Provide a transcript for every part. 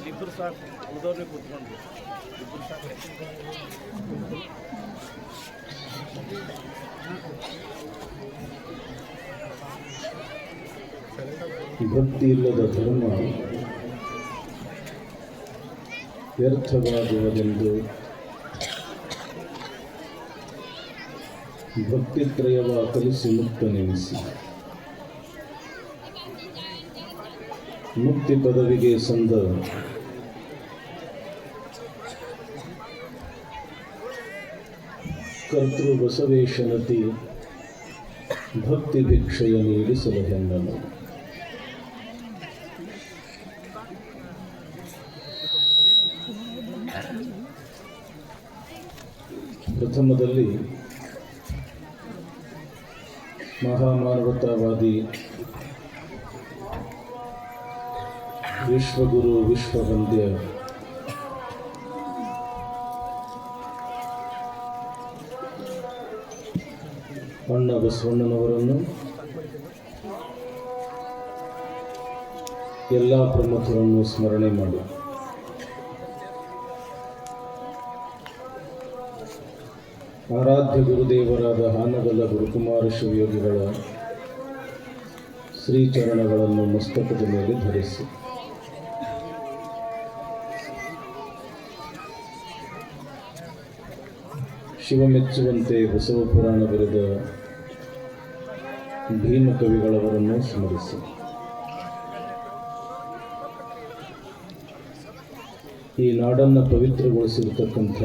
ಇಬ್ಬರು ಸಾಕು, ಉಳಿದವ್ರಿಗೆ ಕೂತ್ಕೊಂಡು ಇಬ್ಬರು ಸಾಕು. ಭಕ್ತಿ ಇಲ್ಲದ ಧರ್ಮ ವ್ಯರ್ಥವಾಗುವುದೆಂದು ಭಕ್ತಿತ್ರಯವ ಕಲಿಸಿ ಮುಕ್ತನೆನಿಸಿ ಮುಕ್ತಿ ಪದವಿಗೆ ಸಂದ ಕರ್ತೃ ಬಸವೇಶನತಿ ಭಕ್ತಿ ಭಿಕ್ಷೆಯ ನೀಡಿಸಲು ಹೆಣ್ಣನು. ಪ್ರಥಮದಲ್ಲಿ ಮಹಾಮಾನವತಾವಾದಿ ವಿಶ್ವಗುರು ವಿಶ್ವವಂದ್ಯ ಅಣ್ಣ ಬಸವಣ್ಣನವರನ್ನು ಎಲ್ಲ ಪ್ರಮುಖರನ್ನು ಸ್ಮರಣೆ ಮಾಡಿ ಆರಾಧ್ಯ ಗುರುದೇವರಾದ ಹಾನಗಲ್ಲ ಗುರುಕುಮಾರ ಶಿವಯೋಗಿಗಳ ಶ್ರೀಚರಣಗಳನ್ನು ಮಸ್ತಕದ ಮೇಲೆ ಧರಿಸಿ ಶಿವಮೆಚ್ಚುವಂತೆ ಬಸವ ಪುರಾಣ ಬರೆದ ಭೀಮಕವಿಗಳವರನ್ನು ಸ್ಮರಿಸಿ ಈ ನಾಡನ್ನು ಪವಿತ್ರಗೊಳಿಸಿರತಕ್ಕಂಥ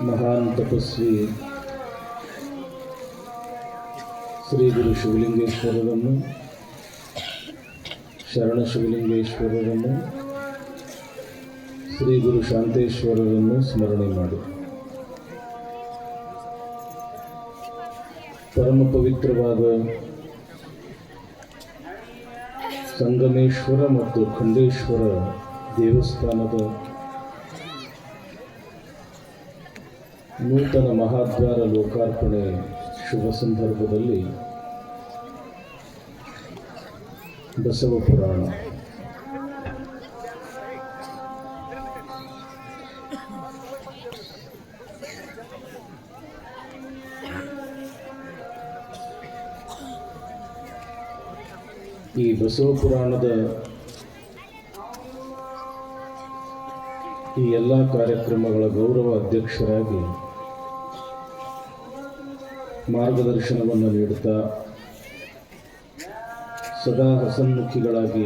ಮಹಾನ್ ತಪಸ್ವಿ ಶ್ರೀ ಗುರು ಶಿವಲಿಂಗೇಶ್ವರರನ್ನು, ಶರಣ ಶಿವಲಿಂಗೇಶ್ವರರನ್ನು, ಶ್ರೀ ಗುರು ಶಾಂತೇಶ್ವರರನ್ನು ಸ್ಮರಣೆ ಮಾಡಿ ಪರಮ ಪವಿತ್ರವಾದ ಸಂಗಮೇಶ್ವರ ಮತ್ತು ಖಂಡೇಶ್ವರ ದೇವಸ್ಥಾನದ ನೂತನ ಮಹಾದ್ವಾರ ಲೋಕಾರ್ಪಣೆ ಶುಭ ಸಂದರ್ಭದಲ್ಲಿ ಬಸವ ಪುರಾಣ ಈ ಬಸವ ಪುರಾಣದ ಈ ಎಲ್ಲ ಕಾರ್ಯಕ್ರಮಗಳ ಗೌರವ ಅಧ್ಯಕ್ಷರಾಗಿ ಮಾರ್ಗದರ್ಶನವನ್ನು ನೀಡುತ್ತಾ ಸದಾ ಹಸನ್ಮುಖಿಗಳಾಗಿ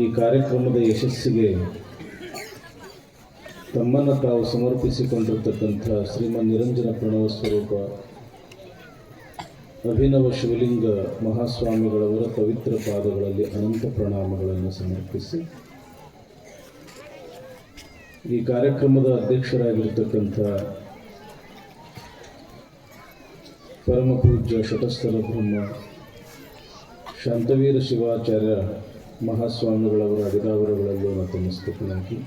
ಈ ಕಾರ್ಯಕ್ರಮದ ಯಶಸ್ಸಿಗೆ ತಮ್ಮನ್ನು ತಾವು ಸಮರ್ಪಿಸಿಕೊಂಡಿರತಕ್ಕಂಥ ಶ್ರೀಮನ್ ನಿರಂಜನ ಪ್ರಣವ ಸ್ವರೂಪ ಅಭಿನವ ಶಿವಲಿಂಗ ಮಹಾಸ್ವಾಮಿಗಳವರ ಪವಿತ್ರ ಪಾದಗಳಲ್ಲಿ ಅನಂತ ಪ್ರಣಾಮಗಳನ್ನು ಸಮರ್ಪಿಸಿ ಈ ಕಾರ್ಯಕ್ರಮದ ಅಧ್ಯಕ್ಷರಾಗಿರ್ತಕ್ಕಂಥ ಪರಮ ಪೂಜ್ಯ ಶತಸ್ಥಲ ಬ್ರಹ್ಮ ಶಾಂತವೀರ ಶಿವಾಚಾರ್ಯ ಮಹಾಸ್ವಾಮಿಗಳವರ ಅಡಿದಾವರಗಳಲ್ಲೂ ನತಮಸ್ತಕನಾಗಿ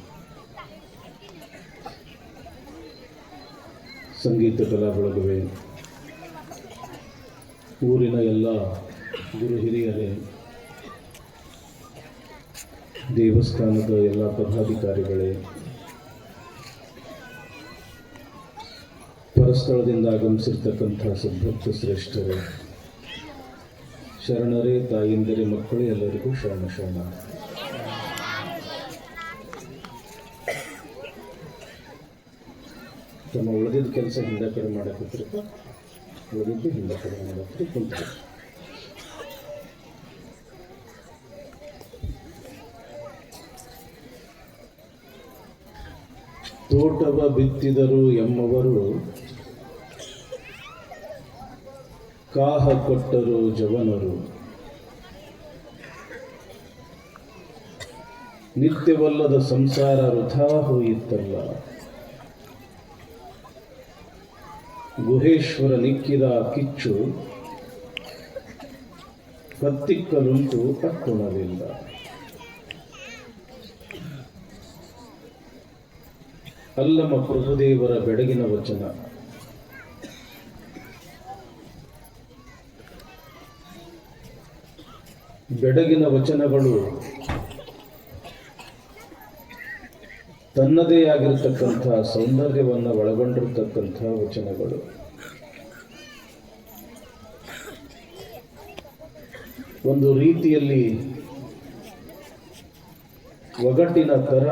ಸಂಗೀತ ಕಲಾ ಬಳಗವೇ, ಊರಿನ ಎಲ್ಲ ಗುರು ಹಿರಿಯರೇ, ದೇವಸ್ಥಾನದ ಎಲ್ಲ ಪದಾಧಿಕಾರಿಗಳೇ, ಪರಸ್ಥಳದಿಂದ ಆಗಮಿಸಿರ್ತಕ್ಕಂಥ ಸದ್ಭಕ್ತ ಶ್ರೇಷ್ಠರೇ, ಶರಣರೇ, ತಾಯಿಂದರೇ, ಮಕ್ಕಳೇ, ಎಲ್ಲರಿಗೂ ಶರಣ. ತಮ್ಮ ಉಳಿದಿದ್ದ ಕೆಲಸ ಹಿಂದೆ ಕಡೆ ಮಾಡಕತ್ತಿರ್ತ ಉಳಿದಿದ್ದು ಹಿಂದೆ ಕಡೆ ಮಾಡಕ್ಕೆ ಕುಂತ ತೋಟವ ಬಿತ್ತಿದರು ಎಮ್ಮವರು, ಕಾಹ ಕೊಟ್ಟರು ಜವನರು, ನಿತ್ಯವಲ್ಲದ ಸಂಸಾರ ವೃಥಾ ಹೋಯಿತಲ್ಲ, ಗುಹೇಶ್ವರ ನಿಕ್ಕಿದ ಕಿಚ್ಚು ಕತ್ತಿಕ್ಕಲುಂಟು ಕಟ್ಟುಣವಿಲ್ಲ. ಅಲ್ಲಮ ಪ್ರಭುದೇವರ ಬೆಡಗಿನ ವಚನ. ಬೆಡಗಿನ ವಚನಗಳು ತನ್ನದೇ ಆಗಿರತಕ್ಕಂಥ ಸೌಂದರ್ಯವನ್ನು ಒಳಗೊಂಡಿರತಕ್ಕಂಥ ವಚನಗಳು. ಒಂದು ರೀತಿಯಲ್ಲಿ ಒಗಟಿನ ಥರ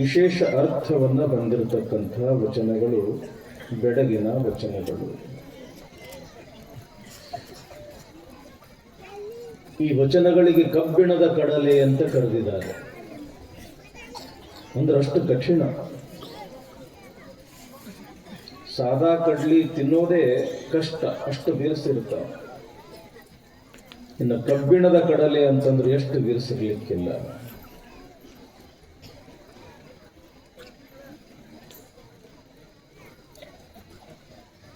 ವಿಶೇಷ ಅರ್ಥವನ್ನು ಹೊಂದಿರತಕ್ಕಂಥ ವಚನಗಳು ಬೆಡಗಿನ ವಚನಗಳು. ಈ ವಚನಗಳಿಗೆ ಕಬ್ಬಿಣದ ಕಡಲೆ ಅಂತ ಕರೆದಿದ್ದಾರೆ. ಅಂದ್ರೆ ಅಷ್ಟು ಕಠಿಣ. ಸಾದಾ ಕಡ್ಲಿ ತಿನ್ನೋದೇ ಕಷ್ಟ, ಅಷ್ಟು ಬಿರುಸಿರ್ತಾವೆ. ಇನ್ನು ಕಬ್ಬಿಣದ ಕಡಲೆ ಅಂತಂದ್ರೆ ಎಷ್ಟು ಬಿರುಸಿರ್ಲಿಕ್ಕಿಲ್ಲ.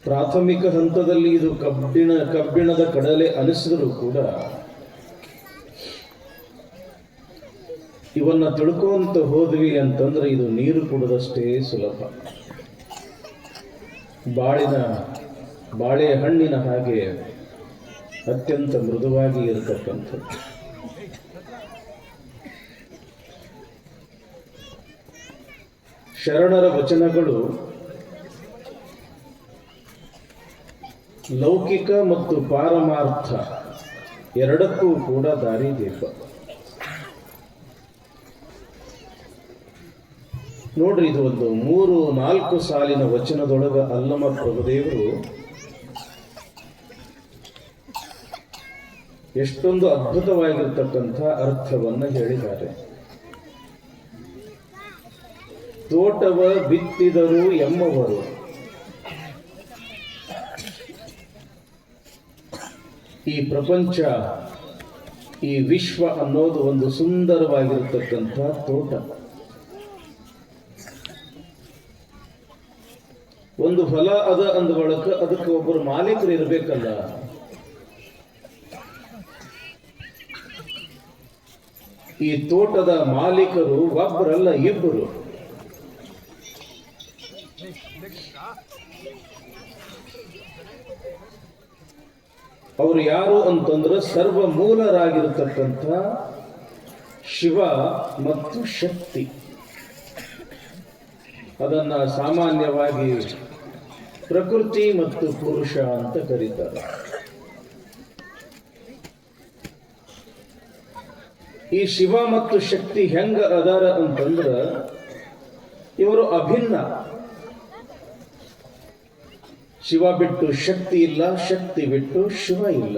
ಪ್ರಾಥಮಿಕ ಹಂತದಲ್ಲಿ ಇದು ಕಬ್ಬಿಣದ ಕಡಲೆ ಅನಿಸಿದರೂ ಕೂಡ ಇವನ್ನ ತಿಳ್ಕೊಂತ ಹೋದ್ವಿ ಅಂತಂದ್ರೆ ಇದು ನೀರು ಕುಡಿದಷ್ಟೇ ಸುಲಭ. ಬಾಳೆಹಣ್ಣಿನ ಹಾಗೆ ಅತ್ಯಂತ ಮೃದುವಾಗಿ ಇರತಕ್ಕಂಥದ್ದು. ಶರಣರ ವಚನಗಳು ಲೌಕಿಕ ಮತ್ತು ಪಾರಮಾರ್ಥ ಎರಡಕ್ಕೂ ಕೂಡ ದಾರಿದೀಪ. ನೋಡ್ರಿ, ಇದು ಒಂದು 3-4 ಸಾಲಿನ ವಚನದೊಳಗ ಅಲ್ಲಮ ಪ್ರಭುದೇವರು ಎಷ್ಟೊಂದು ಅದ್ಭುತವಾಗಿರ್ತಕ್ಕಂಥ ಅರ್ಥವನ್ನ ಹೇಳಿದ್ದಾರೆ. ತೋಟವ ಬಿತ್ತಿದರು ಎಮ್ಮವರು, ಈ ಪ್ರಪಂಚ, ಈ ವಿಶ್ವ ಅನ್ನೋದು ಒಂದು ಸುಂದರವಾಗಿರ್ತಕ್ಕಂಥ ತೋಟ. ಒಂದು ಹೊಲ ಅದ ಅಂದ ಬಳಕ ಅದಕ್ಕೆ ಒಬ್ಬರು ಮಾಲೀಕರು ಇರಬೇಕಲ್ಲ. ಈ ತೋಟದ ಮಾಲೀಕರು ಒಬ್ಬರಲ್ಲ, ಇಬ್ಬರು. ಅವರು ಯಾರು ಅಂತಂದ್ರೆ ಸರ್ವಮೂಲರಾಗಿರತಕ್ಕಂಥ ಶಿವ ಮತ್ತು ಶಕ್ತಿ. ಅದನ್ನ ಸಾಮಾನ್ಯವಾಗಿ ಪ್ರಕೃತಿ ಮತ್ತು ಪುರುಷ ಅಂತ ಕರೀತಾರೆ. ಈ ಶಿವ ಮತ್ತು ಶಕ್ತಿ ಹೆಂಗ ಅದಾರ ಅಂತಂದ್ರ ಇವರು ಅಭಿನ್ನ. ಶಿವ ಬಿಟ್ಟು ಶಕ್ತಿ ಇಲ್ಲ, ಶಕ್ತಿ ಬಿಟ್ಟು ಶಿವ ಇಲ್ಲ.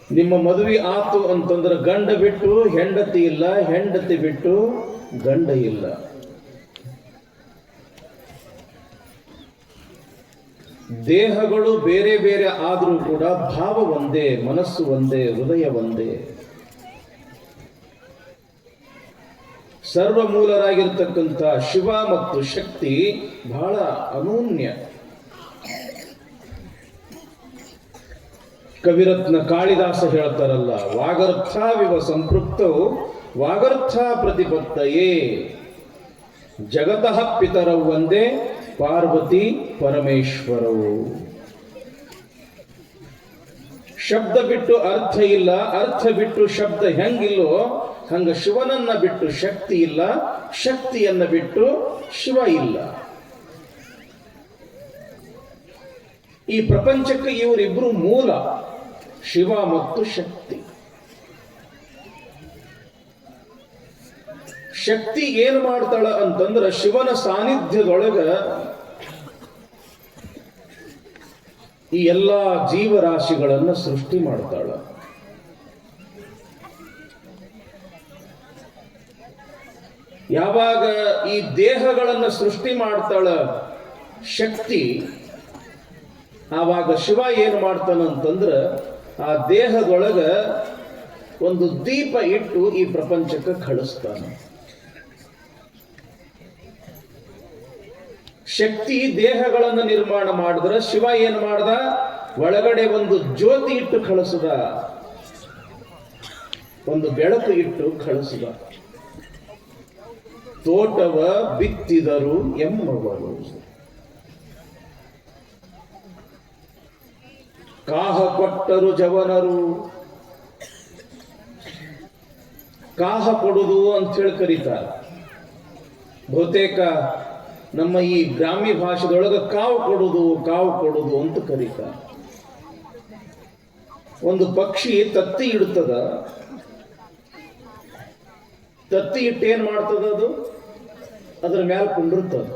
ನಿಮ್ಮ ಮದುವೆ ಆತು ಅಂತಂದ್ರೆ ಗಂಡ ಬಿಟ್ಟು ಹೆಂಡತಿ ಇಲ್ಲ, ಹೆಂಡತಿ ಬಿಟ್ಟು ಗಂಡ ಇಲ್ಲ. ದೇಹಗಳು ಬೇರೆ ಬೇರೆ ಆದರೂ ಕೂಡ ಭಾವ ಒಂದೇ, ಮನಸ್ಸು ಒಂದೇ, ಹೃದಯ ಒಂದೇ. ಸರ್ವಮೂಲರಾಗಿರ್ತಕ್ಕಂಥ ಶಿವ ಮತ್ತು ಶಕ್ತಿ ಬಹಳ ಅನೂನ್ಯ. ಕವಿರತ್ನ ಕಾಳಿದಾಸ ಹೇಳ್ತಾರಲ್ಲ, ವಾಗರ್ಥಾವಿವ ಸಂಪೃಕ್ತೌ ವಾಗರ್ಥ ಪ್ರತಿಪತ್ತಯೇ ಜಗತಃ ಪಿತರೌ ಒಂದೇ ಪಾರ್ವತಿ ಪರಮೇಶ್ವರವು. ಶಬ್ದ ಬಿಟ್ಟು ಅರ್ಥ ಇಲ್ಲ, ಅರ್ಥ ಬಿಟ್ಟು ಶಬ್ದ ಹೆಂಗಿಲ್ಲೋ ಹಂಗ ಶಿವನನ್ನ ಬಿಟ್ಟು ಶಕ್ತಿ ಇಲ್ಲ, ಶಕ್ತಿಯನ್ನ ಬಿಟ್ಟು ಶಿವ ಇಲ್ಲ. ಈ ಪ್ರಪಂಚಕ್ಕೆ ಇವರಿಬ್ರು ಮೂಲ, ಶಿವ ಮತ್ತು ಶಕ್ತಿ. ಶಕ್ತಿ ಏನು ಮಾಡ್ತಾಳ ಅಂತಂದ್ರೆ ಶಿವನ ಸಾನ್ನಿಧ್ಯದೊಳಗ ಈ ಎಲ್ಲಾ ಜೀವರಾಶಿಗಳನ್ನ ಸೃಷ್ಟಿ ಮಾಡ್ತಾಳ. ಯಾವಾಗ ಈ ದೇಹಗಳನ್ನ ಸೃಷ್ಟಿ ಮಾಡ್ತಾಳ ಶಕ್ತಿ, ಆವಾಗ ಶಿವ ಏನು ಮಾಡ್ತಾನಂತಂದ್ರ ಆ ದೇಹದೊಳಗ ಒಂದು ದೀಪ ಇಟ್ಟು ಈ ಪ್ರಪಂಚಕ್ಕೆ ಕಳಿಸ್ತಾನೆ. ಶಕ್ತಿ ದೇಹಗಳನ್ನು ನಿರ್ಮಾಣ ಮಾಡಿದ್ರೆ ಶಿವ ಏನು ಮಾಡ್ದ, ಒಳಗಡೆ ಒಂದು ಜ್ಯೋತಿ ಇಟ್ಟು ಕಳಿಸಿದ, ಒಂದು ಬೆಳಕು ಇಟ್ಟು ಕಳಿಸಿದ. ತೋಟವ ಬಿತ್ತಿದರು ಎಮ್ಮವರು. ಕಾಹ ಕೊಟ್ಟರು ಜವನರು. ಕಾಹ ಕೊಡುವುದು ಅಂತ ಹೇಳಿ ಕರೀತಾರೆ. ಬಹುತೇಕ ನಮ್ಮ ಈ ಗ್ರಾಮ್ಯ ಭಾಷೆದೊಳಗೆ ಕಾವು ಕೊಡುವುದು ಅಂತ ಕರೀತಾರೆ. ಒಂದು ಪಕ್ಷಿ ತತ್ತಿ ಇಡುತ್ತದ. ತತ್ತಿ ಇಟ್ಟು ಏನ್ ಮಾಡ್ತದ? ಅದು ಅದರ ಮೇಲೆ ಕುಂಡಿರ್ತದ.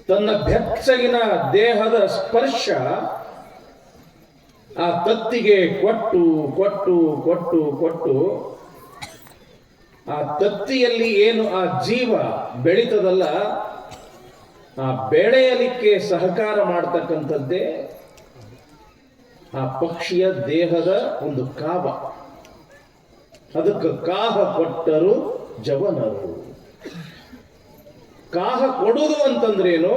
ತನ್ನ ಬೆಚ್ಚಗಿನ ದೇಹದ ಸ್ಪರ್ಶ ಆ ತತ್ತಿಗೆ ಕೊಟ್ಟು ಆ ತತ್ತಿಯಲ್ಲಿ ಏನು ಆ ಜೀವ ಬೆಳೀತದಲ್ಲ, ಆ ಬೆಳೆಯಲಿಕ್ಕೆ ಸಹಕಾರ ಮಾಡ್ತಕ್ಕಂಥದ್ದೇ ಆ ಪಕ್ಷಿಯ ದೇಹದ ಒಂದು ಕಾವ. ಅದಕ್ಕೆ ಕಾಹ ಕೊಟ್ಟರು ಜವನರು. ಕಾಹ ಕೊಡುವುದು ಅಂತಂದ್ರೇನು?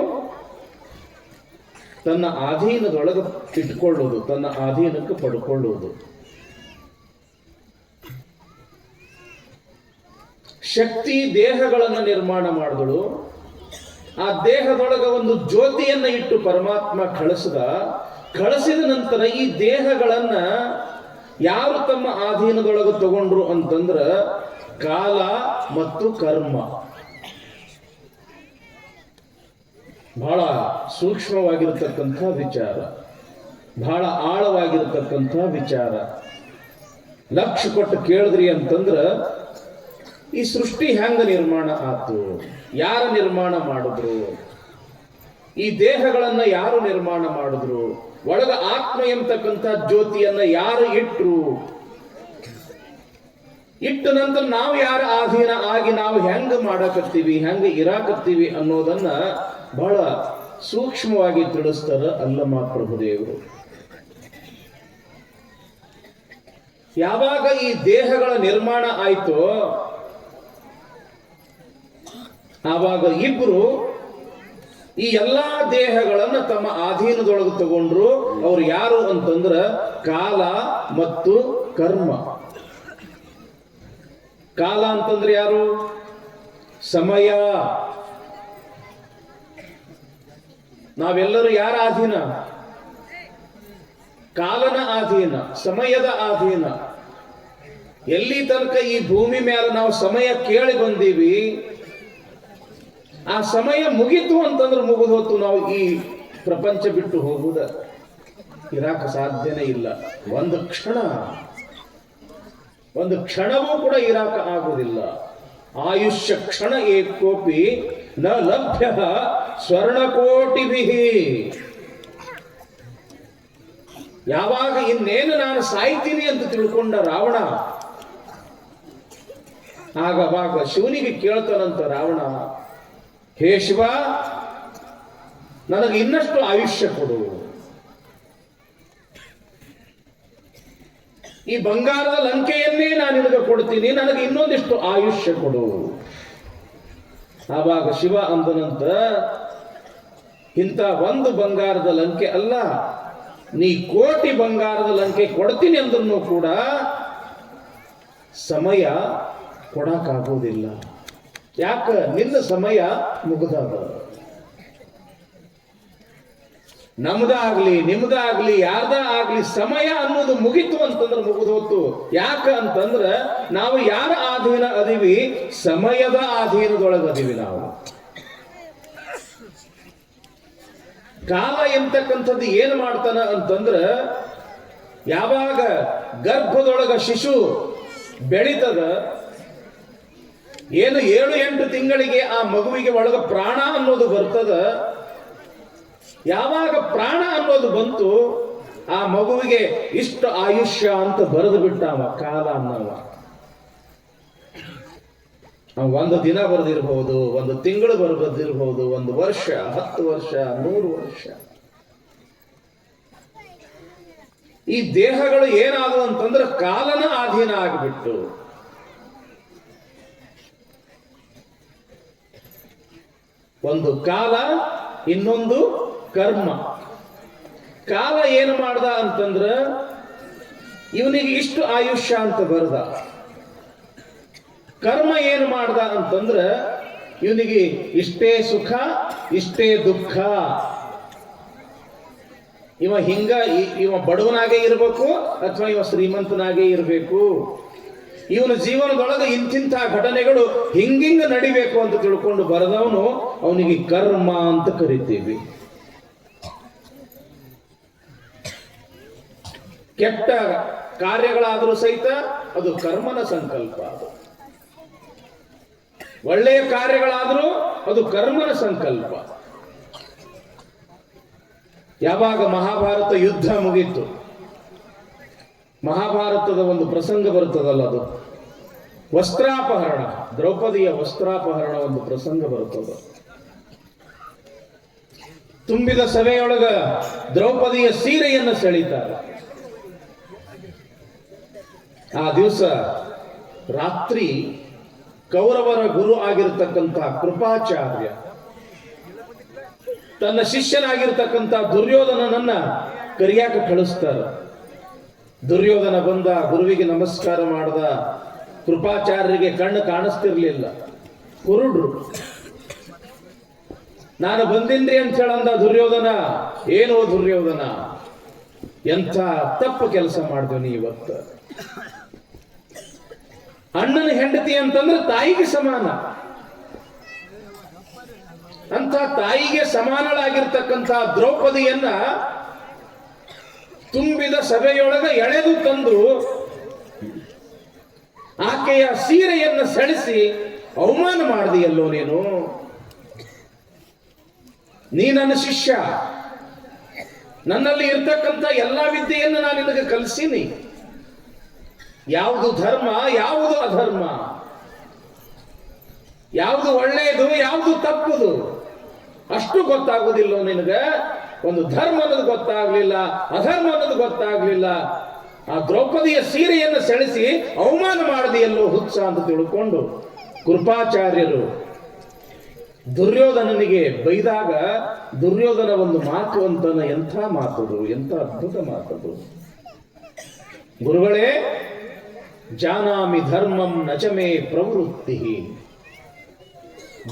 ತನ್ನ ಅಧೀನದೊಳಗೆ ಇಟ್ಕೊಳ್ಳುವುದು, ತನ್ನ ಅಧೀನಕ್ಕೆ ಪಡ್ಕೊಳ್ಳುವುದು. ಶಕ್ತಿ ದೇಹಗಳನ್ನು ನಿರ್ಮಾಣ ಮಾಡಿದಳು. ಆ ದೇಹದೊಳಗೆ ಒಂದು ಜ್ಯೋತಿಯನ್ನ ಇಟ್ಟು ಪರಮಾತ್ಮ ಕಳಿಸಿದ ನಂತರ ಈ ದೇಹಗಳನ್ನ ಯಾರು ತಮ್ಮ ಅಧೀನದೊಳಗೆ ತಗೊಂಡ್ರು ಅಂತಂದ್ರ ಕಾಲ ಮತ್ತು ಕರ್ಮ. ಬಹಳ ಸೂಕ್ಷ್ಮವಾಗಿರತಕ್ಕಂಥ ವಿಚಾರ, ಬಹಳ ಆಳವಾಗಿರತಕ್ಕಂಥ ವಿಚಾರ. ಲಕ್ಷ್ಯ ಕೊಟ್ಟು ಕೇಳಿದ್ರಿ ಅಂತಂದ್ರ ಈ ಸೃಷ್ಟಿ ಹೆಂಗ ನಿರ್ಮಾಣ ಆತು, ಯಾರ ನಿರ್ಮಾಣ ಮಾಡಿದ್ರು, ಈ ದೇಹಗಳನ್ನ ಯಾರು ನಿರ್ಮಾಣ ಮಾಡಿದ್ರು, ಒಳಗ ಆತ್ಮ ಎಂಬತಕ್ಕಂಥ ಜ್ಯೋತಿಯನ್ನ ಯಾರು ಇಟ್ಟ ನಂತರ ನಾವು ಯಾರ ಅಧೀನ ಆಗಿ ನಾವು ಹೆಂಗ ಮಾಡಕತ್ತೀವಿ, ಹೆಂಗ ಇರಾಕತ್ತೀವಿ ಅನ್ನೋದನ್ನ ಬಹಳ ಸೂಕ್ಷ್ಮವಾಗಿ ತಿಳಿಸ್ತಾರ ಅಲ್ಲಮ ಪ್ರಭುದೇವರು. ಯಾವಾಗ ಈ ದೇಹಗಳ ನಿರ್ಮಾಣ ಆಯ್ತೋ ಆವಾಗ ಇಬ್ರು ಈ ಎಲ್ಲಾ ದೇಹಗಳನ್ನ ತಮ್ಮ ಅಧೀನದೊಳಗೆ ತಗೊಂಡ್ರು. ಅವ್ರು ಯಾರು ಅಂತಂದ್ರ ಕಾಲ ಮತ್ತು ಕರ್ಮ. ಕಾಲ ಅಂತಂದ್ರೆ ಯಾರು? ಸಮಯ. ನಾವೆಲ್ಲರೂ ಯಾರ ಅಧೀನ? ಕಾಲನ ಅಧೀನ, ಸಮಯದ ಅಧೀನ. ಎಲ್ಲಿ ತನಕ ಈ ಭೂಮಿ ಮೇಲೆ ನಾವು ಸಮಯ ಕೇಳಿ ಬಂದೀವಿ, ಆ ಸಮಯ ಮುಗಿತು ಅಂತಂದ್ರೆ ಮುಗಿದು ಹೊತ್ತು ನಾವು ಈ ಪ್ರಪಂಚ ಬಿಟ್ಟು ಹೋಗುವುದ ಇರಾಕ ಸಾಧ್ಯನೇ ಇಲ್ಲ. ಒಂದು ಕ್ಷಣವೂ ಕೂಡ ಇರಾಕ ಆಗುವುದಿಲ್ಲ. ಆಯುಷ್ಯ ಕ್ಷಣ ಏಕೋಪಿ ನ ಲಭ್ಯ ಸ್ವರ್ಣಕೋಟಿಭಿಃ. ಯಾವಾಗ ಇನ್ನೇನು ನಾನು ಸಾಯ್ತೀನಿ ಅಂತ ತಿಳ್ಕೊಂಡ ರಾವಣ, ಆವಾಗ ಶಿವನಿಗೆ ಕೇಳ್ತಾನಂತ ರಾವಣ, ಹೇ ಶಿವ, ನನಗೆ ಇನ್ನಷ್ಟು ಆಯುಷ್ಯ ಕೊಡು. ಈ ಬಂಗಾರದ ಲಂಕೆಯನ್ನೇ ನಾನು ನಿನಗೆ ಕೊಡ್ತೀನಿ, ನನಗೆ ಇನ್ನೊಂದಿಷ್ಟು ಆಯುಷ್ಯ ಕೊಡು. ಆವಾಗ ಶಿವ ಅಂದನಂತ, ಇಂಥ ಒಂದು ಬಂಗಾರದ ಲಂಕೆ ಅಲ್ಲ, ನೀ ಕೋಟಿ ಬಂಗಾರದ ಲಂಕೆ ಕೊಡ್ತೀನಿ ಅಂದ್ರೂ ಕೂಡ ಸಮಯ ಕೊಡಕ್ಕಾಗೋದಿಲ್ಲ. ಯಾಕ? ನಿನ್ನ ಸಮಯ ಮುಗಿದದ. ನಮ್ದಾಗ್ಲಿ ನಿಮ್ದಾಗ್ಲಿ ಯಾರ್ದ ಆಗ್ಲಿ ಸಮಯ ಅನ್ನೋದು ಮುಗಿತು ಅಂತಂದ್ರೆ ಮುಗಿದು ಹೋತು. ಯಾಕ ಅಂತಂದ್ರ ನಾವು ಯಾರ ಅಧೀನ ಅದೀವಿ? ಸಮಯದ ಅಧೀನದೊಳಗೆ ಅದೀವಿ ನಾವು. ಕಾಲ ಎಂತಕ್ಕಂಥದ್ದು ಏನು ಮಾಡ್ತಾನ ಅಂತಂದ್ರ, ಯಾವಾಗ ಗರ್ಭದೊಳಗ ಶಿಶು ಬೆಳೀತದ, ಏನು 7-8 ತಿಂಗಳಿಗೆ ಆ ಮಗುವಿಗೆ ಒಳಗ ಪ್ರಾಣ ಅನ್ನೋದು ಬರ್ತದ. ಯಾವಾಗ ಪ್ರಾಣ ಅನ್ನೋದು ಬಂತು, ಆ ಮಗುವಿಗೆ ಇಷ್ಟ ಆಯುಷ್ಯ ಅಂತ ಬರೆದು ಬಿಟ್ಟಾವ ಕಾಲ ಅನ್ನವ. ಒಂದು ದಿನ ಬರೆದಿರಬಹುದು, ಒಂದು ತಿಂಗಳು ಬರೆದಿರಬಹುದು, ಒಂದು ವರ್ಷ, 10 ವರ್ಷ, 100 ವರ್ಷ. ಈ ದೇಹಗಳು ಏನಾದವು ಅಂತಂದ್ರೆ ಕಾಲನ ಅಧೀನ ಆಗಿಬಿಟ್ಟು. ಒಂದು ಕಾಲ, ಇನ್ನೊಂದು ಕರ್ಮ. ಕಾಲ ಏನು ಮಾಡ್ದ ಅಂತಂದ್ರ ಇವನಿಗೆ ಇಷ್ಟು ಆಯುಷ್ಯ ಅಂತ ಬರದ. ಕರ್ಮ ಏನು ಮಾಡ್ದ ಅಂತಂದ್ರ ಇವನಿಗೆ ಇಷ್ಟೇ ಸುಖ, ಇಷ್ಟೇ ದುಃಖ. ಇವ ಬಡವನಾಗೇ ಇರಬೇಕು ಅಥವಾ ಇವ ಶ್ರೀಮಂತನಾಗೇ ಇರಬೇಕು, ಇವನ ಜೀವನದೊಳಗೆ ಇಂತಿಂಥ ಘಟನೆಗಳು ಹಿಂಗಿಂಗ ನಡಿಬೇಕು ಅಂತ ತಿಳ್ಕೊಂಡು ಬರೆದವನು ಅವನಿಗೆ ಕರ್ಮ ಅಂತ ಕರಿತೀವಿ. ಕೆಟ್ಟ ಕಾರ್ಯಗಳಾದರೂ ಸಹಿತ ಅದು ಕರ್ಮನ ಸಂಕಲ್ಪ. ಅದು ಒಳ್ಳೆಯ ಕಾರ್ಯಗಳಾದರೂ ಅದು ಕರ್ಮನ ಸಂಕಲ್ಪ. ಯಾವಾಗ ಮಹಾಭಾರತ ಯುದ್ಧ ಮುಗೀತು, ಮಹಾಭಾರತದ ಒಂದು ಪ್ರಸಂಗ ಬರುತ್ತದಲ್ಲ, ಅದು ವಸ್ತ್ರಾಪಹರಣ, ದ್ರೌಪದಿಯ ವಸ್ತ್ರಾಪಹರಣ ಒಂದು ಪ್ರಸಂಗ ಬರುತ್ತದೆ. ತುಂಬಿದ ಸಭೆಯೊಳಗ ದ್ರೌಪದಿಯ ಸೀರೆಯನ್ನು ಸೆಳೀತಾರೆ. ಆ ದಿವಸ ರಾತ್ರಿ ಕೌರವರ ಗುರು ಆಗಿರತಕ್ಕಂಥ ಕೃಪಾಚಾರ್ಯ ತನ್ನ ಶಿಷ್ಯನಾಗಿರ್ತಕ್ಕಂಥ ದುರ್ಯೋಧನನನ್ನ ಕರಿಯಾಕ ಕಳಿಸ್ತಾರೆ. ದುರ್ಯೋಧನ ಬಂದ, ಗುರುವಿಗೆ ನಮಸ್ಕಾರ ಮಾಡ್ದ. ಕೃಪಾಚಾರ್ಯರಿಗೆ ಕಣ್ಣು ಕಾಣಿಸ್ತಿರ್ಲಿಲ್ಲ, ಕುರುಡ್ರು. ನಾನು ಬಂದಿನ್ರಿ ಅಂತ ಹೇಳಂದ ದುರ್ಯೋಧನ. ಏನೋ ದುರ್ಯೋಧನ, ಎಂಥ ತಪ್ಪು ಕೆಲಸ ಮಾಡಿದ್ವಿ ಇವತ್ತು. ಅಣ್ಣನ ಹೆಂಡತಿ ಅಂತಂದ್ರೆ ತಾಯಿಗೆ ಸಮಾನ. ಅಂತ ತಾಯಿಗೆ ಸಮಾನಳಾಗಿರ್ತಕ್ಕಂಥ ದ್ರೌಪದಿಯನ್ನ ತುಂಬಿದ ಸಭೆಯೊಳಗ ಎಳೆದು ತಂದು ಆಕೆಯ ಸೀರೆಯನ್ನು ಸೆಳೆಸಿ ಅವಮಾನ ಮಾಡಿದೆಯಲ್ಲೋ ನೀನು. ನೀ ನನ್ನ ಶಿಷ್ಯ, ನನ್ನಲ್ಲಿ ಇರ್ತಕ್ಕಂಥ ಎಲ್ಲಾ ವಿದ್ಯೆಯನ್ನು ನಾನು ನಿನಗೆ ಕಲಿಸೀನಿ. ಯಾವುದು ಧರ್ಮ, ಯಾವುದು ಅಧರ್ಮ, ಯಾವುದು ಒಳ್ಳೆಯದು, ಯಾವುದು ತಪ್ಪುದು ಅಷ್ಟು ಗೊತ್ತಾಗುವುದಿಲ್ಲ ನಿನಗೆ. ಒಂದು ಧರ್ಮ ಅನ್ನೋದು ಗೊತ್ತಾಗ್ಲಿಲ್ಲ, ಅಧರ್ಮ ಅನ್ನೋದು ಗೊತ್ತಾಗ್ಲಿಲ್ಲ. ಆ ದ್ರೌಪದಿಯ ಸೀರೆಯನ್ನು ಸೆಳೆಸಿ ಅವಮಾನ ಮಾಡದಿಯಲ್ಲೋ ಹುಚ್ಚ ಅಂತ ತಿಳ್ಕೊಂಡು ಕೃಪಾಚಾರ್ಯರು ದುರ್ಯೋಧನನಿಗೆ ಬೈದಾಗ ದುರ್ಯೋಧನ ಒಂದು ಮಾತು ಅಂತನ, ಎಂಥ ಮಾತದು, ಎಂಥ ಅದ್ಭುತ ಮಾತದು. ಗುರುಗಳೇ, ಜಾನಾಮಿ ಧರ್ಮಂ ನಚಮೇ ಪ್ರವೃತ್ತಿ,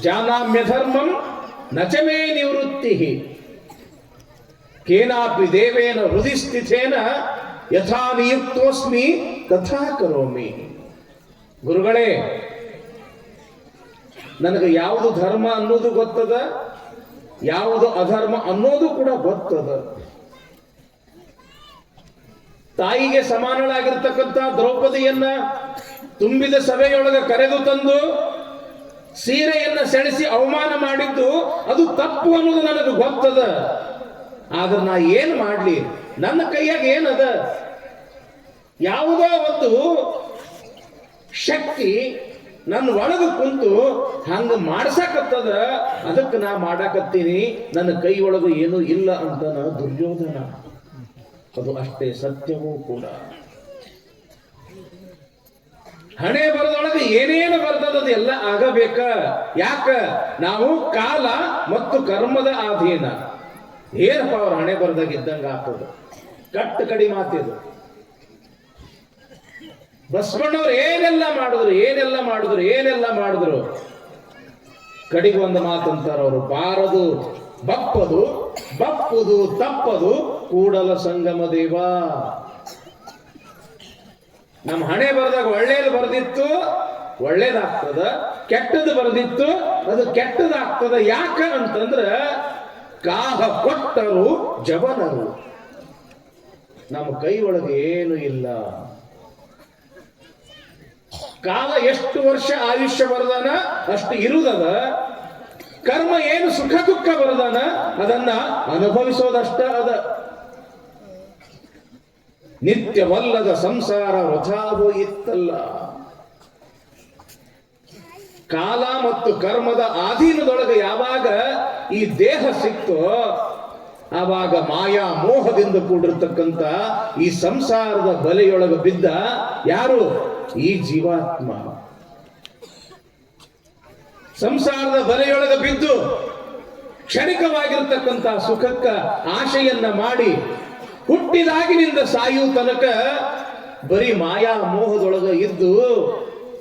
ಜಾನಾಮ್ಯ ಧರ್ಮಂ ನಚಮೇ ನಿವೃತ್ತಿ, ಕೇನಾಪಿ ದೇವೇನ ಹೃದಯ ಸ್ಥಿತೇನ ಯಥಾ ನಿಯುಕ್ತೋಸ್ಮಿ ತಥಾ ಕರೋಮಿ. ಗುರುಗಳೇ, ನನಗೆ ಯಾವುದು ಧರ್ಮ ಅನ್ನೋದು ಗೊತ್ತದ, ಯಾವುದು ಅಧರ್ಮ ಅನ್ನೋದು ಕೂಡ ಗೊತ್ತದ. ತಾಯಿಗೆ ಸಮಾನಳಾಗಿರ್ತಕ್ಕಂಥ ದ್ರೌಪದಿಯನ್ನ ತುಂಬಿದ ಸಭೆಯೊಳಗೆ ಕರೆದು ತಂದು ಸೀರೆಯನ್ನ ಸೆಳೆಸಿ ಅವಮಾನ ಮಾಡಿದ್ದು ಅದು ತಪ್ಪು ಅನ್ನೋದು ನನಗೆ ಗೊತ್ತದ. ಆದ್ರೆ ನಾ ಏನ್ ಮಾಡ್ಲಿ, ನನ್ನ ಕೈಯಾಗ ಏನದ? ಯಾವುದೋ ಒಂದು ಶಕ್ತಿ ನನ್ನ ಒಳಗೆ ಕುಂತು ಹಂಗ ಮಾಡ್ಸಕತ್ತದ, ಅದಕ್ಕೆ ನಾ ಮಾಡಾಕತ್ತೀನಿ, ನನ್ನ ಕೈ ಒಳಗೆ ಏನೂ ಇಲ್ಲ ಅಂತನ ದುರ್ಯೋಧನ. ಅದು ಅಷ್ಟೇ ಸತ್ಯವೂ ಕೂಡ. ಹಣೆ ಬರದೊಳಗೆ ಏನೇನು ಬರ್ತದದು ಎಲ್ಲ ಆಗಬೇಕ. ಯಾಕ? ನಾವು ಕಾಲ ಮತ್ತು ಕರ್ಮದ ಅಧೀನ. ಏನಪ್ಪ ಅವ್ರ ಹಣೆ ಬರದಾಗ ಇದ್ದಂಗ ಆಗ್ತದ. ಕಟ್ಟ ಕಡಿ ಮಾತಿದು. ಬಸವಣ್ಣವ್ರು ಏನೆಲ್ಲ ಮಾಡಿದ್ರು ಕಡಿಗೆ ಒಂದು ಮಾತಂತಾರ ಅವರು, ಬಾರದು ಬಪ್ಪದು, ಬಪ್ಪುದು ತಪ್ಪದು ಕೂಡಲ ಸಂಗಮ ದೇವ. ನಮ್ಮ ಹಣೆ ಬರದಾಗ ಒಳ್ಳೇದು ಬರೆದಿತ್ತು ಒಳ್ಳೇದಾಗ್ತದ, ಕೆಟ್ಟದ್ದು ಬರೆದಿತ್ತು ಅದು ಕೆಟ್ಟದಾಗ್ತದ. ಯಾಕ ಅಂತಂದ್ರ ಕಾಹ ಕೊಟ್ಟರು ಜವನರು. ನಮ್ಮ ಕೈ ಒಳಗೆ ಏನು ಇಲ್ಲ. ಕಾಲ ಎಷ್ಟು ವರ್ಷ ಆಯುಷ್ಯ ಬರದಾನ ಅಷ್ಟು ಇರುವುದದ. ಕರ್ಮ ಏನು ಸುಖ ದುಃಖ ಬರದಾನ ಅದನ್ನ ಅನುಭವಿಸೋದಷ್ಟ ಅದ. ನಿತ್ಯವಲ್ಲದ ಸಂಸಾರ ವೃಥಾವೋ ಇತ್ತಲ್ಲ. ಕಾಲ ಮತ್ತು ಕರ್ಮದ ಅಧೀನದೊಳಗೆ ಯಾವಾಗ ಈ ದೇಹ ಸಿಕ್ತೋ ಆವಾಗ ಮಾಯಾ ಮೋಹದಿಂದ ಕೂಡಿರ್ತಕ್ಕಂಥ ಈ ಸಂಸಾರದ ಬಲೆಯೊಳಗೆ ಬಿದ್ದ ಯಾರು? ಈ ಜೀವಾತ್ಮ. ಸಂಸಾರದ ಬಲೆಯೊಳಗೆ ಬಿದ್ದು ಕ್ಷಣಿಕವಾಗಿರ್ತಕ್ಕಂಥ ಸುಖಕ್ಕ ಆಶೆಯನ್ನ ಮಾಡಿ ಹುಟ್ಟಿದಾಗಿನಿಂದ ಸಾಯುವ ತನಕ ಬರೀ ಮಾಯಾ ಮೋಹದೊಳಗ ಇದ್ದು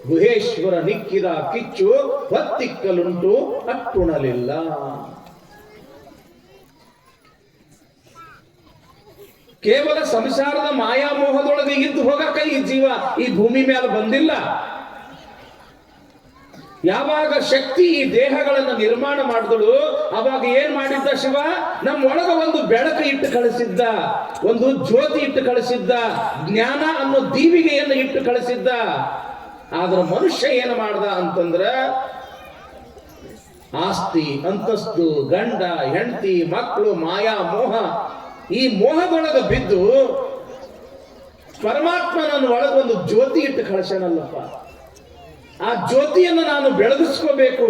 ಗುಹೇಶ್ವರ ನಿಕ್ಕಿದ ಕಿಚ್ಚು ಹೊತ್ತಿಕ್ಕಲುಂಟು ಅಟ್ಟುಣಲಿಲ್ಲ. ಕೇವಲ ಸಂಸಾರದ ಮಾಯಾಮೋಹದೊಳಗೆ ಇದ್ದು ಹೋಗಕ ಈ ಜೀವ ಈ ಭೂಮಿ ಮೇಲೆ ಬಂದಿಲ್ಲ. ಯಾವಾಗ ಶಕ್ತಿ ಈ ದೇಹಗಳನ್ನು ನಿರ್ಮಾಣ ಮಾಡಿದಳು, ಅವಾಗ ಏನ್ ಮಾಡಿದ್ದ ಶಿವ? ನಮ್ಮ ಒಳಗ ಒಂದು ಬೆಳಕು ಇಟ್ಟು ಕಳಿಸಿದ್ದ, ಒಂದು ಜ್ಯೋತಿ ಇಟ್ಟು ಕಳಿಸಿದ್ದ, ಜ್ಞಾನ ಅನ್ನೋ ದೀವಿಗೆಯನ್ನು ಇಟ್ಟು ಕಳಿಸಿದ್ದ. ಆದ್ರೆ ಮನುಷ್ಯ ಏನು ಮಾಡ್ದ ಅಂತಂದ್ರ, ಆಸ್ತಿ ಅಂತಸ್ತು, ಗಂಡ ಹೆಂಡತಿ ಮಕ್ಕಳು, ಮಾಯಾ ಮೋಹ, ಈ ಮೋಹದೊಳಗ ಬಿದ್ದು ಪರಮಾತ್ಮ ನನ್ನ ಒಳಗೊಂದು ಜ್ಯೋತಿ ಇಟ್ಟು ಕಳಿಸನಲ್ಲಪ್ಪ. ಆ ಜ್ಯೋತಿಯನ್ನು ನಾನು ಬೆಳಗಿಸ್ಕೋಬೇಕು.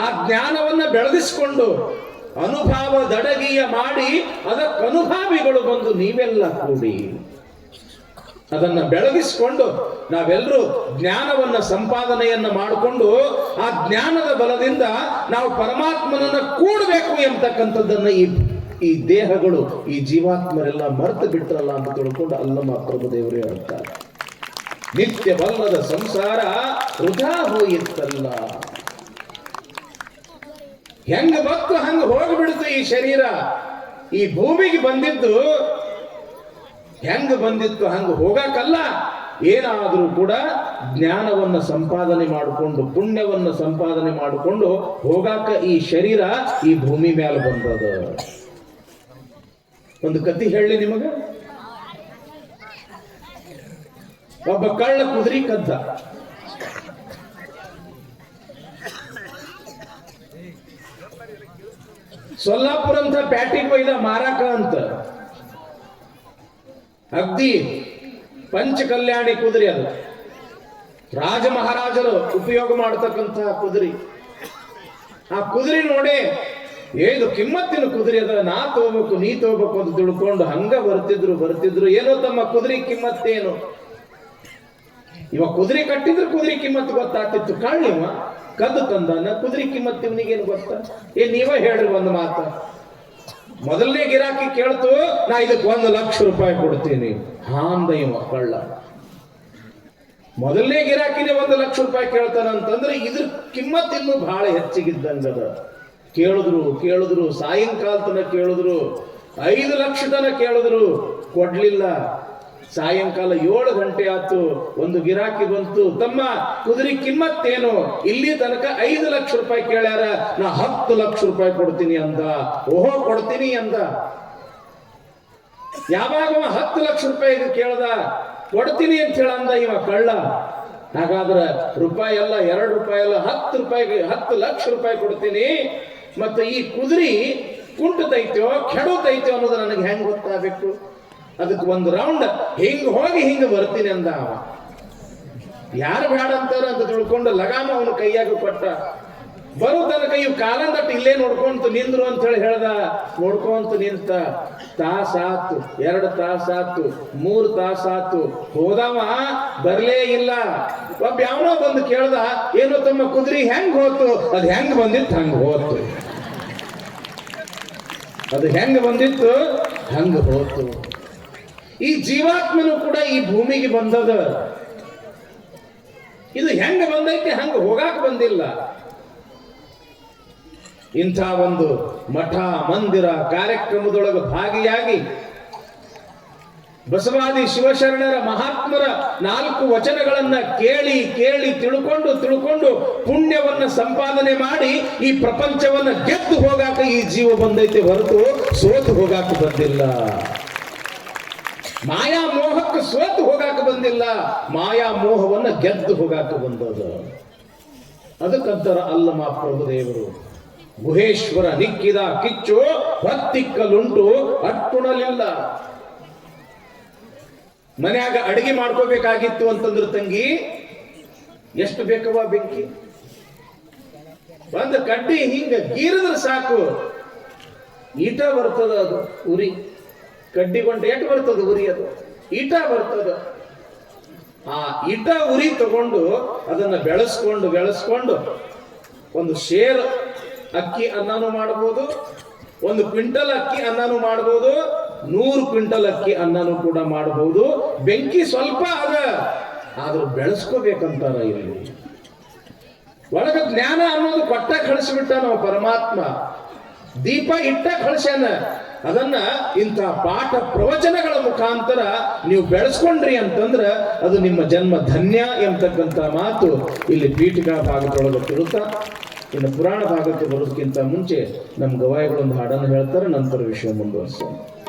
ಆ ಜ್ಞಾನವನ್ನ ಬೆಳಗಿಸ್ಕೊಂಡು ಅನುಭವ ದಡಗಿಯ ಮಾಡಿ ಅದಕ್ಕೆ ಅನುಭಾವಿಗಳು ಬಂದು ನೀವೆಲ್ಲ ಕೂಡಿ ಅದನ್ನ ಬೆಳಗಿಸ್ಕೊಂಡು ನಾವೆಲ್ಲರೂ ಜ್ಞಾನವನ್ನ ಸಂಪಾದನೆಯನ್ನ ಮಾಡಿಕೊಂಡು ಆ ಜ್ಞಾನದ ಬಲದಿಂದ ನಾವು ಪರಮಾತ್ಮನನ್ನ ಕೂಡಬೇಕು ಎಂಬತಕ್ಕಂಥದ್ದನ್ನ ಈ ದೇಹಗಳು ಈ ಜೀವಾತ್ಮರೆಲ್ಲ ಮರೆತು ಬಿಟ್ರಲ್ಲ ಅಂತ ತಿಳ್ಕೊಂಡು ಅಲ್ಲಮ ಪ್ರಭುದೇವರೇ ಹೇಳ್ತಾರೆ, ನಿತ್ಯವಲ್ಲದ ಸಂಸಾರ ವೃಥಾ ಹೋಯಿತ್ತಲ್ಲ. ಹೆಂಗ ಬತ್ತು ಹಂಗ ಹೋಗ್ಬಿಡ್ತು ಈ ಶರೀರ. ಈ ಭೂಮಿಗೆ ಬಂದಿದ್ದು ಹೆಂಗ ಬಂದಿತ್ತು ಹಂಗ ಹೋಗಕ್ಕಲ್ಲ. ಏನಾದರೂ ಕೂಡ ಜ್ಞಾನವನ್ನ ಸಂಪಾದನೆ ಮಾಡಿಕೊಂಡು ಪುಣ್ಯವನ್ನ ಸಂಪಾದನೆ ಮಾಡಿಕೊಂಡು ಹೋಗಾಕ ಈ ಶರೀರ ಈ ಭೂಮಿ ಮೇಲೆ ಬಂದದ. ಒಂದು ಕಥೆ ಹೇಳಿ ನಿಮಗ. ಒಬ್ಬ ಕಳ್ಳ ಕುದುರೆ ಕದ್ದ. ಸೊಲ್ಲಾಪುರ ಅಂತ ಪ್ಯಾಟಿಗೆ ಒಯ್ದ ಮಾರಾಕ ಅಂತ. ಅಗ್ದಿ ಪಂಚಕಲ್ಯಾಣಿ ಕುದುರೆ ಅದು. ರಾಜ ಮಹಾರಾಜರು ಉಪಯೋಗ ಮಾಡತಕ್ಕಂತಹ ಕುದುರೆ. ಆ ಕುದುರೆ ನೋಡಿ ಏನು ಕಿಮ್ಮತ್ತಿನ ಕುದುರೆ ಅದ, ನಾ ತಗೋಬೇಕು ನೀ ತಗೋಬೇಕು ಅಂತ ತಿಳ್ಕೊಂಡು ಹಂಗ ಬರ್ತಿದ್ರು. ಏನೋ ತಮ್ಮ ಕುದುರೆ ಕಿಮ್ಮತ್ತೇನು. ಇವ ಕುದುರೆ ಕಟ್ಟಿದ್ರೆ ಕುದುರೆ ಕಿಮ್ಮತ್ತು ಗೊತ್ತಾಗ್ತಿತ್ತು. ಕಾಣಿವ ಕದ್ದು ತಂದಾನ ಕುದುರೆ ಕಿಮ್ಮತ್ತು ಇವನಿಗೇನು ಗೊತ್ತ? ನೀವ ಹೇಳ್ರಿ ಒಂದು ಮಾತ. ಮೊದಲನೇ ಗಿರಾಕಿ ಕೇಳ್ತು, ನಾ ಇದಕ್ಕೆ 1,00,000 ರೂಪಾಯಿ ಕೊಡ್ತೀನಿ. ಹಾಂದ ಇವ ಕಳ್ಳ. ಮೊದಲನೇ ಗಿರಾಕಿನೇ 1,00,000 ರೂಪಾಯಿ ಕೇಳ್ತಾನಂತಂದ್ರೆ ಇದ್ರ ಕಿಮ್ಮತ್ ಇನ್ನೂ ಬಹಳ ಹೆಚ್ಚಿಗಿದ್ದಂಗದ. ಕೇಳಿದ್ರು ಸಾಯಂಕಾಲ ತನಕ ಕೇಳಿದ್ರು, 5 ಲಕ್ಷ ತನಕ ಕೇಳಿದ್ರು, ಕೊಡ್ಲಿಲ್ಲ. ಸಾಯಂಕಾಲ 7 ಗಂಟೆ ಆಯ್ತು. ಒಂದು ಗಿರಾಕಿ ಬಂತು, ತಮ್ಮ ಕುದುರೆ ಕಿಮ್ಮತ್ತೇನು? ಇಲ್ಲಿ ತನಕ 5 ಲಕ್ಷ ರೂಪಾಯಿ ಕೇಳ್ಯಾರ, ನಾ 10 ಲಕ್ಷ ರೂಪಾಯಿ ಕೊಡ್ತೀನಿ ಅಂದ. ಓಹೋ ಕೊಡ್ತೀನಿ ಅಂದ. ಯಾವಾಗ 10 ಲಕ್ಷ ರೂಪಾಯಿ ಕೇಳ್ದ, ಕೊಡ್ತೀನಿ ಅಂತ ಹೇಳಂದ ಇವ ಕಳ್ಳ. ಹಾಗಾದ್ರೆ ರೂಪಾಯಿ ಎಲ್ಲ 2 ರೂಪಾಯಿ ಎಲ್ಲ 10 ರೂಪಾಯಿಗೆ 10 ಲಕ್ಷ ರೂಪಾಯಿ ಕೊಡ್ತೀನಿ. ಮತ್ತೆ ಈ ಕುದುರೆ ಕುಂಟತೈತೋ ಕೆಡತೈತೋ ಅನ್ನೋದು ನನಗೆ ಹೆಂಗ್ ಗೊತ್ತಾಗಬೇಕು? ಅದಕ್ಕೆ ಒಂದು ರೌಂಡ್ ಹಿಂಗ ಹೋಗಿ ಹಿಂಗ ಬರ್ತೀನಿ ಅಂದ ಅವ. ಯಾರು ಬೇಡ ಅಂತಾರ ಅಂತ ತಿಳ್ಕೊಂಡು ಲಗಾಮ ಅವನ ಕೈಯಾಗ ಕೊಟ್ಟ. ಬರೋ ತನಕ ಇವ್ ಕಾಲಂದಟ್ಟು ಇಲ್ಲೇ ನೋಡ್ಕೊಂತ ನಿಂದ್ರು ಅಂತ ಹೇಳಿ ಹೇಳ್ದ. ನೋಡ್ಕೊಂತ ನಿಂತ. ತಾಸಾತು, 2 ತಾಸಾತು, 3 ತಾಸಾತು. ಹೋದವ ಬರ್ಲೇ ಇಲ್ಲ. ಒಬ್ಬ ಯಾವನೋ ಬಂದು ಕೇಳ್ದ, ಏನೋ ತಮ್ಮ ಕುದುರೆ ಹೆಂಗ್ ಹೋತು? ಅದು ಹೆಂಗ್ ಬಂದಿತ್ತು ಹಂಗ ಹೋತು. ಅದು ಹೆಂಗ ಬಂದಿತ್ತು ಹಂಗ ಹೋತು. ಈ ಜೀವಾತ್ಮನು ಕೂಡ ಈ ಭೂಮಿಗೆ ಬಂದದ. ಇದು ಹೆಂಗ ಬಂದೈತಿ ಹಂಗ ಹೋಗಾಕ ಬಂದಿಲ್ಲ. ಇಂಥ ಒಂದು ಮಠ ಮಂದಿರ ಕಾರ್ಯಕ್ರಮದೊಳಗೆ ಭಾಗಿಯಾಗಿ ಬಸವಾದಿ ಶಿವಶರಣರ ಮಹಾತ್ಮರ 4 ವಚನಗಳನ್ನ ಕೇಳಿ ತಿಳ್ಕೊಂಡು ಪುಣ್ಯವನ್ನ ಸಂಪಾದನೆ ಮಾಡಿ ಈ ಪ್ರಪಂಚವನ್ನ ಗೆದ್ದು ಹೋಗಾಕ ಈ ಜೀವ ಬಂದೈತೆ ಹೊರತು ಸೋತು ಹೋಗಾಕ ಬಂದಿಲ್ಲ. ಮಾಯಾ ಮೋಹಕ್ಕೆ ಸೋತು ಹೋಗಾಕ ಬಂದಿಲ್ಲ, ಮಾಯಾ ಮೋಹವನ್ನ ಗೆದ್ದು ಹೋಗಾಕ ಬಂದದ. ಅದಕ್ಕಂತರ ಅಲ್ಲಮ ಪ್ರಭುದೇವರು ಗುಹೇಶ್ವರ ನಿಕ್ಕಿದ ಕಿಚ್ಚು ಹೊತ್ತಿಕ್ಕಲುಂಟು ಅಟ್ಟುಣಲಿಲ್ಲ. ಮನ್ಯಾಗ ಅಡಿಗೆ ಮಾಡ್ಕೋಬೇಕಾಗಿತ್ತು ಅಂತಂದ್ರೆ ತಂಗಿ ಎಷ್ಟು ಬೇಕವ ಬೆಂಕಿ? ಒಂದು ಕಡ್ಡಿ ಹಿಂಗ ಗೀರಿದ್ರೆ ಸಾಕು, ಈಟ ಬರ್ತದ. ಅದು ಉರಿ ಕಡ್ಡಿಗೊಂಡು ಎಷ್ಟು ಬರ್ತದ ಉರಿ? ಅದು ಈಟ ಬರ್ತದ. ಆ ಈಟ ಉರಿ ತಗೊಂಡು ಅದನ್ನ ಬೆಳೆಸ್ಕೊಂಡು ಒಂದು ಶೇರ್ ಅಕ್ಕಿ ಅನ್ನನೂ ಮಾಡಬಹುದು, 1 ಕ್ವಿಂಟಲ್ ಅಕ್ಕಿ ಅನ್ನನೂ ಮಾಡಬಹುದು, 100 ಕ್ವಿಂಟಲ್ ಅಕ್ಕಿ ಅನ್ನನೂ ಕೂಡ ಮಾಡಬಹುದು. ಬೆಂಕಿ ಸ್ವಲ್ಪ ಅದ, ಆದ್ರೂ ಬೆಳೆಸ್ಕೋಬೇಕಂತಾರ. ಇಲ್ಲಿ ಒಳಗ ಜ್ಞಾನ ಅನ್ನೋದು ಕೊಟ್ಟ ಕಳಿಸ್ಬಿಟ್ಟ ನಾವು ಪರಮಾತ್ಮ. ದೀಪ ಇಟ್ಟ ಕಳಿಸ್ಯಾನ. ಅದನ್ನ ಇಂಥ ಪಾಠ ಪ್ರವಚನಗಳ ಮುಖಾಂತರ ನೀವು ಬೆಳೆಸ್ಕೊಂಡ್ರಿ ಅಂತಂದ್ರ ಅದು ನಿಮ್ಮ ಜನ್ಮ ಧನ್ಯ ಎಂಬತಕ್ಕಂಥ ಮಾತು ಇಲ್ಲಿ ಪೀಠಿಕಾ ಭಾಗದೊಳಗೆ ತಿರುತ್ತಾ. ಇನ್ನು ಪುರಾಣ ಭಾಗಕ್ಕೆ ಬರೋದಕ್ಕಿಂತ ಮುಂಚೆ ನಮ್ಮ ಗವಾಯಿಗಳೊಂದು ಹಾಡನ್ನು ಹೇಳ್ತಾರೆ, ನಂತರ ವಿಷಯ ಮುಂದುವರಿಸೋಣ.